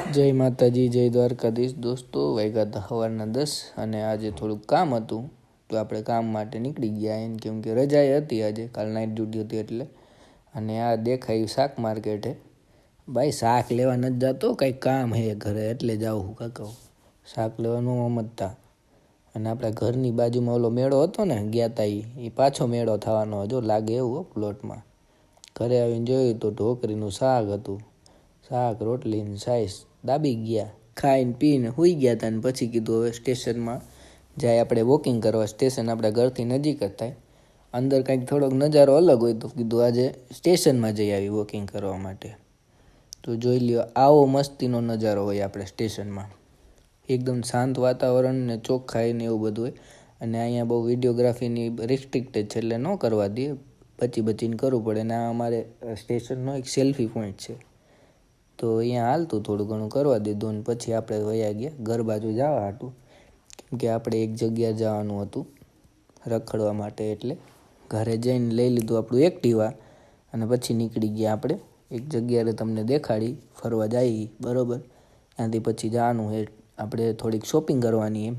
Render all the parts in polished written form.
જય માતાજી, જય દ્વારકાધીશ. દોસ્તો વાગ્યા હતા સવારના 10 અને આજે થોડુંક કામ હતું તો આપણે કામ માટે નીકળી ગયા એમ, કેમ કે રજાએ હતી આજે, કાલ નાઇટ ડ્યુટી હતી એટલે. અને આ દેખાયું શાક માર્કેટે. ભાઈ શાક લેવા નથી જતો, કંઈક કામ હે ઘરે એટલે જાઉં કાકા. શાક લેવાનું સમજતા. અને આપણા ઘરની બાજુમાં ઓલો મેળો હતો ને, ગયા તા એ પાછો મેળો થવાનો જો લાગે એવું પ્લોટમાં. ઘરે આવીને જોયું તો ઢોકરીનું શાક હતું. શાક રોટલી ને સાઈસ દાબી ગયા, ખાઈને પીને સૂઈ ગયા હતા. ને પછી કીધું હવે સ્ટેશનમાં જાય આપણે વોકિંગ કરવા. સ્ટેશન આપણા ઘરથી નજીક જ થાય. અંદર કંઈક થોડોક નજારો અલગ હોય તો કીધું આજે સ્ટેશનમાં જઈ આવી વોકિંગ કરવા માટે. તો જોઈ લ્યો, આવો મસ્તીનો નજારો હોય આપણે સ્ટેશનમાં. એકદમ શાંત વાતાવરણ ને ચોખ્ખાઈ ને એવું બધું હોય. અને અહીંયા બહુ વિડીયોગ્રાફીની રિસ્ટ્રિક્ટેડ છે એટલે ન કરવા દે, બચીને કરવું પડે. ને આ અમારે સ્ટેશનનો એક સેલ્ફી પોઈન્ટ છે તો અહીંયા હાલતું થોડું ઘણું કરવા દીધું. અને પછી આપણે વયા ગયા ઘર બાજુ જવા હતું, કેમ કે આપણે એક જગ્યાએ જવાનું હતું રખડવા માટે. એટલે ઘરે જઈને લઈ લીધું આપણું એક્ટિવા અને પછી નીકળી ગયા આપણે એક જગ્યાએ. તમને દેખાડી ફરવા જઈએ બરાબર. ત્યાંથી પછી જવાનું હોય આપણે થોડીક શોપિંગ કરવાની એમ.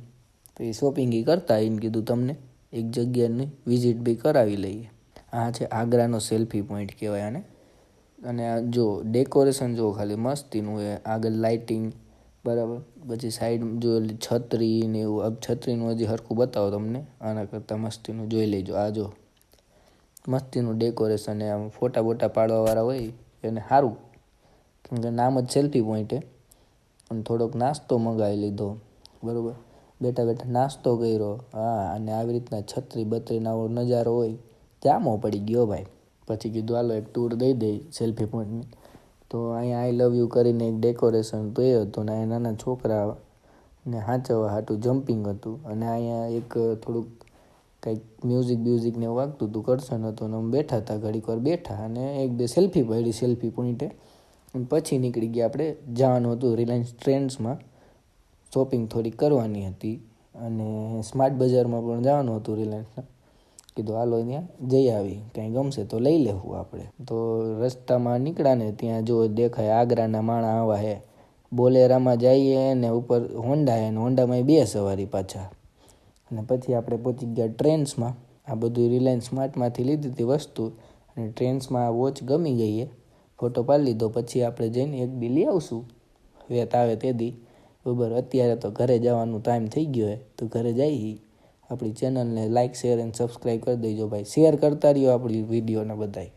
તો એ શોપિંગ કરતા એને કીધું તમને એક જગ્યાની વિઝિટ બી કરાવી લઈએ. આ છે આગ્રાનો સેલ્ફી પોઈન્ટ કહેવાય આને. અને આ જો ડેકોરેશન જો ખાલી મસ્તીનું હોય, આગળ લાઇટિંગ બરાબર. પછી સાઈડ જો છત્રી ને એવું. अब છત્રીનું હજી સરખું બતાવો તમને, આના કરતાં મસ્તીનું જોઈ લેજો. આ જો મસ્તીનું ડેકોરેશન. આમ ફોટા બોટા પાડવાવાળા હોય એને સારું, કેમ કે નામ જ સેલ્ફી પોઈન્ટ છે. અને થોડોક નાસ્તો મંગાવી લીધો બરાબર. બેઠા નાસ્તો કર્યો. હા, અને આવી રીતના છત્રી બત્રીના નજારો હોય, જામો પડી ગયો ભાઈ. પછી કીધું હાલો એક ટૂર દઈ દઈ સેલ્ફી પોઈન્ટની. તો અહીંયા આઈ લવ યુ કરીને એક ડેકોરેશન તો એ હતું. ને અહીંયા નાના છોકરાને સાચવવા હાટું જમ્પિંગ હતું. અને અહીંયા એક થોડુંક કંઈક મ્યુઝિક ને વાગતું હતું, કરશન હતું. અને અમે બેઠા હતા, ઘડીક વાર બેઠા અને એક બે સેલ્ફી પાડી સેલ્ફી પોઈન્ટે. અને પછી નીકળી ગયા આપણે. જવાનું હતું રિલાયન્સ ટ્રેન્ડ્સમાં, શોપિંગ થોડી કરવાની હતી. અને સ્માર્ટ બજારમાં પણ જવાનું હતું રિલાયન્સના. કીધું હાલો ત્યાં જઈ આવી, કાંઈ ગમશે તો લઈ લેવું આપણે. તો રસ્તામાં નીકળ્યા ને ત્યાં જો દેખાય આગ્રાના માણા આવા હે. બોલેરામાં જઈએ ને ઉપર હોન્ડા હે, ને હોન્ડામાં 2 સવારી પાછા. અને પછી આપણે પહોંચી ગયા ટ્રેન્ડ્સમાં. આ બધું રિલાયન્સ સ્માર્ટમાંથી લીધી હતી વસ્તુ. અને ટ્રેન્ડ્સમાં આ વોચ ગમી ગઈ છે, ફોટો પાડી લીધો. પછી આપણે જઈને એક બી લઈ આવશું વેત આવે તે દી બરાબર. અત્યારે તો ઘરે જવાનું ટાઈમ થઈ ગયો હોય તો ઘરે જઈએ. આપણી ચેનલને લાઇક શેર અને સબસ્ક્રાઈબ કરી દેજો ભાઈ. શેર કરતા રહ્યો આપણી વિડીયોને બધાય.